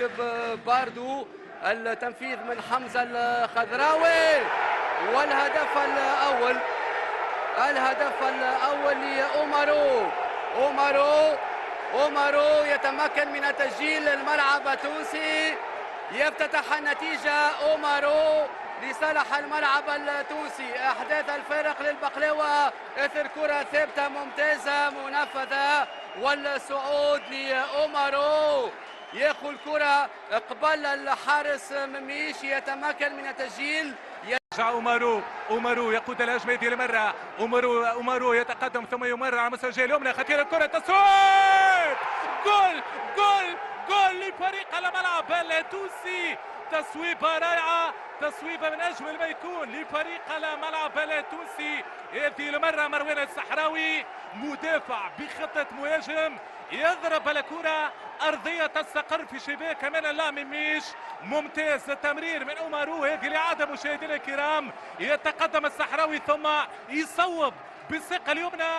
يواكب باردو التنفيذ من حمزة الخضراوي، والهدف الأول لأومارو. أومارو يتمكن من تسجيل الملعب التونسي، يفتتح النتيجة أومارو لصالح الملعب التونسي. أحداث الفارق للبقلاوة إثر كرة ثابتة ممتازة منفذة، والصعود لأومارو ياخذ الكرة قبل الحارس مميش، يتمكن من التسجيل. اومارو يقود الهجمه هذه المره. اومارو يتقدم ثم يمرر على مستوى الجهه اليمنى، خطيره الكره، تصويب، جول لفريق الملعب التونسي. تصويبه رائعه، تصويبه من اجمل ما يكون لفريق الملعب التونسي. هذه المره مروان الصحراوي مدافع بخطه مهاجم، يضرب الكره أرضية تستقر في شباك من اللاميميش. ممتاز التمرير من أومارو. هذه الإعادة مشاهدينا الكرام، يتقدم الصحراوي ثم يصوب بالثقة اليمنى.